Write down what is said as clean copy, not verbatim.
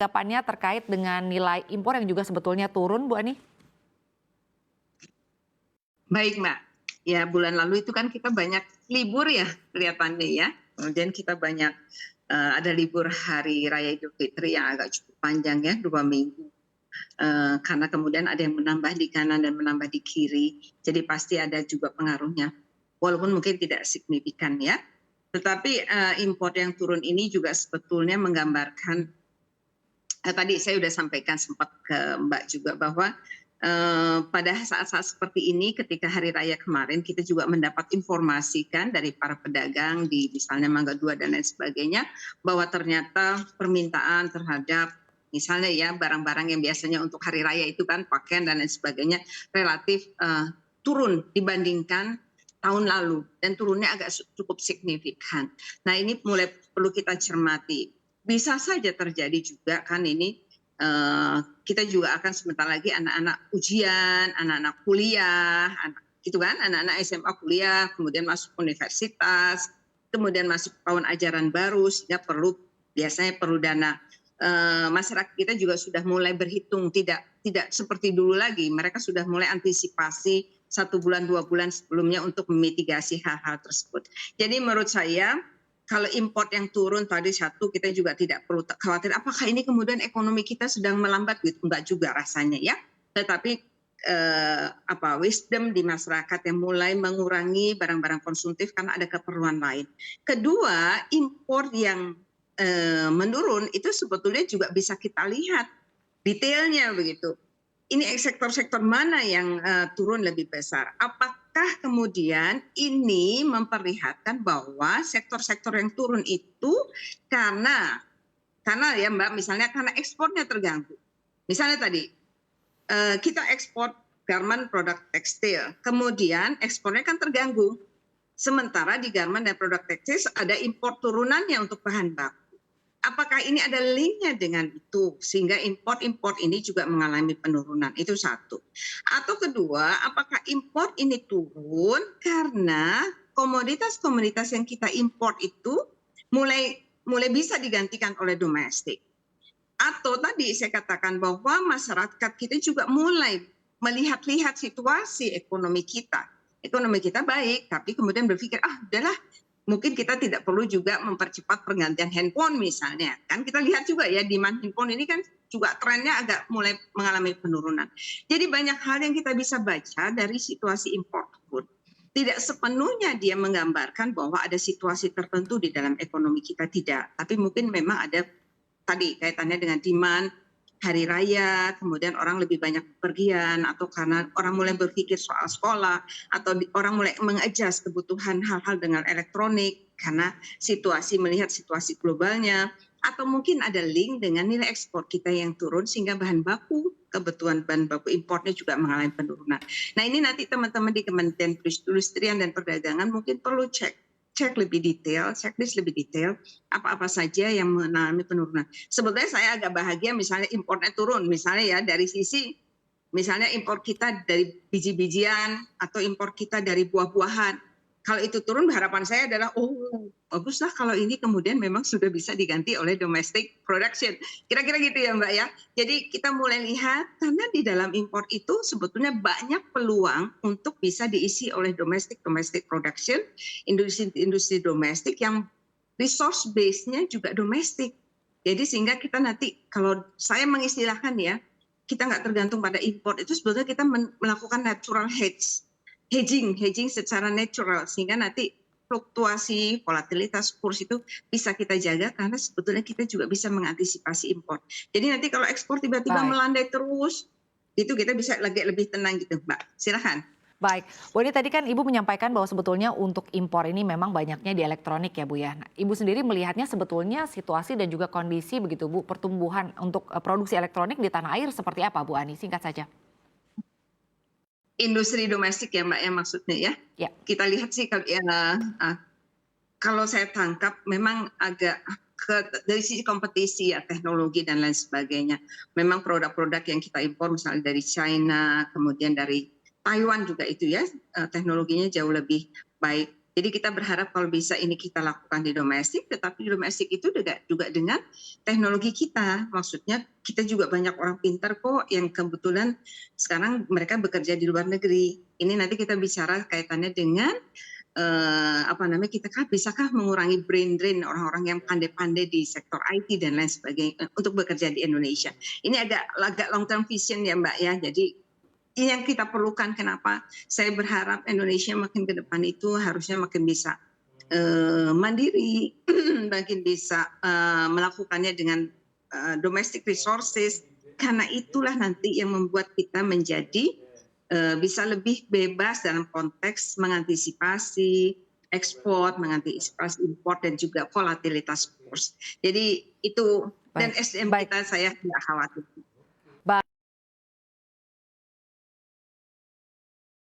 Tanggapannya terkait dengan nilai impor yang juga sebetulnya turun, Bu Ani? Baik, Mbak. Ya, bulan lalu itu kan kita banyak libur ya kelihatannya ya. Kemudian kita banyak ada libur Hari Raya Idul Fitri yang agak cukup panjang ya, 2 minggu. Karena kemudian ada yang menambah di kanan dan menambah di kiri. Jadi pasti ada juga pengaruhnya. Walaupun mungkin tidak signifikan ya. Tetapi impor yang turun ini juga sebetulnya menggambarkan, tadi saya sudah sampaikan sempat ke Mbak juga bahwa pada saat-saat seperti ini ketika hari raya kemarin kita juga mendapat informasi kan dari para pedagang di misalnya Mangga 2 dan lain sebagainya bahwa ternyata permintaan terhadap misalnya ya barang-barang yang biasanya untuk hari raya itu kan pakaian dan lain sebagainya relatif turun dibandingkan tahun lalu dan turunnya agak cukup signifikan. Nah, ini mulai perlu kita cermati. Bisa saja terjadi juga kan ini kita juga akan sebentar lagi anak-anak ujian, anak-anak kuliah, gitu kan, anak-anak SMA kuliah, kemudian masuk universitas, kemudian masuk tahun ajaran baru, sehingga biasanya perlu dana. Masyarakat kita juga sudah mulai berhitung, tidak seperti dulu lagi. Mereka sudah mulai antisipasi 1 bulan 2 bulan sebelumnya untuk memitigasi hal-hal tersebut. Jadi menurut saya kalau import yang turun tadi satu, kita juga tidak perlu khawatir apakah ini kemudian ekonomi kita sedang melambat gitu, enggak juga rasanya ya. Tetapi wisdom di masyarakat yang mulai mengurangi barang-barang konsumtif karena ada keperluan lain. Kedua, impor yang menurun itu sebetulnya juga bisa kita lihat detailnya begitu. Ini sektor-sektor mana yang turun lebih besar? Apakah kemudian ini memperlihatkan bahwa sektor-sektor yang turun itu karena ya Mbak, misalnya karena ekspornya terganggu. Misalnya tadi kita ekspor garment produk tekstil, kemudian ekspornya kan terganggu. Sementara di garment dan produk tekstil ada impor turunannya untuk bahan baku. Apakah ini ada linknya dengan itu sehingga import ini juga mengalami penurunan? Itu satu. Atau kedua, apakah import ini turun karena komoditas-komoditas yang kita import itu mulai bisa digantikan oleh domestik? Atau tadi saya katakan bahwa masyarakat kita juga mulai melihat-lihat situasi ekonomi kita. Ekonomi kita baik, tapi kemudian berpikir, udahlah, mungkin kita tidak perlu juga mempercepat pergantian handphone misalnya. Kan kita lihat juga ya demand handphone ini kan juga trennya agak mulai mengalami penurunan. Jadi banyak hal yang kita bisa baca dari situasi impor pun. Tidak sepenuhnya dia menggambarkan bahwa ada situasi tertentu di dalam ekonomi kita, tidak. Tapi mungkin memang ada tadi kaitannya dengan demand, hari raya, kemudian orang lebih banyak bepergian, atau karena orang mulai berpikir soal sekolah, atau orang mulai mengadjust kebutuhan hal-hal dengan elektronik, karena melihat situasi globalnya, atau mungkin ada link dengan nilai ekspor kita yang turun, sehingga kebutuhan bahan baku importnya juga mengalami penurunan. Nah, ini nanti teman-teman di Kementerian Perindustrian dan Perdagangan mungkin perlu cek lebih detail, checklist lebih detail, apa-apa saja yang mengalami penurunan. Sebetulnya saya agak bahagia misalnya impornya turun, misalnya ya dari sisi misalnya impor kita dari biji-bijian atau impor kita dari buah-buahan. Kalau itu turun, harapan saya adalah baguslah kalau ini kemudian memang sudah bisa diganti oleh domestic production. Kira-kira gitu ya Mbak ya. Jadi kita mulai lihat karena di dalam impor itu sebetulnya banyak peluang untuk bisa diisi oleh domestic production, industri domestik yang resource base-nya juga domestik. Jadi sehingga kita nanti kalau saya mengistilahkan ya, kita nggak tergantung pada impor, itu sebetulnya kita melakukan natural hedging secara natural sehingga nanti fluktuasi volatilitas kurs itu bisa kita jaga karena sebetulnya kita juga bisa mengantisipasi impor. Jadi nanti kalau ekspor tiba-tiba melandai terus itu kita bisa lebih tenang gitu Mbak. Silakan. Baik, Bu Ani tadi kan Ibu menyampaikan bahwa sebetulnya untuk impor ini memang banyaknya di elektronik ya Bu ya. Nah, Ibu sendiri melihatnya sebetulnya situasi dan juga kondisi begitu Bu, pertumbuhan untuk produksi elektronik di tanah air seperti apa Bu Ani? Singkat saja. Industri domestik ya Mbak ya maksudnya ya. Ya. Kita lihat sih kalau saya tangkap memang agak dari sisi kompetisi ya teknologi dan lain sebagainya. Memang produk-produk yang kita impor misalnya dari China, kemudian dari Taiwan juga itu ya teknologinya jauh lebih baik. Jadi kita berharap kalau bisa ini kita lakukan di domestik, tetapi di domestik itu juga dengan teknologi kita. Maksudnya kita juga banyak orang pintar kok yang kebetulan sekarang mereka bekerja di luar negeri. Ini nanti kita bicara kaitannya dengan bisakah mengurangi brain drain orang-orang yang pandai-pandai di sektor IT dan lain sebagainya untuk bekerja di Indonesia. Ini agak long term vision ya Mbak ya. Jadi ini yang kita perlukan. Kenapa saya berharap Indonesia makin ke depan itu harusnya makin bisa mandiri, makin bisa melakukannya dengan domestic resources, karena itulah nanti yang membuat kita menjadi bisa lebih bebas dalam konteks mengantisipasi ekspor, mengantisipasi impor dan juga volatilitas kurs. Jadi itu, dan Baik, SDM baik. kita saya tidak khawatir.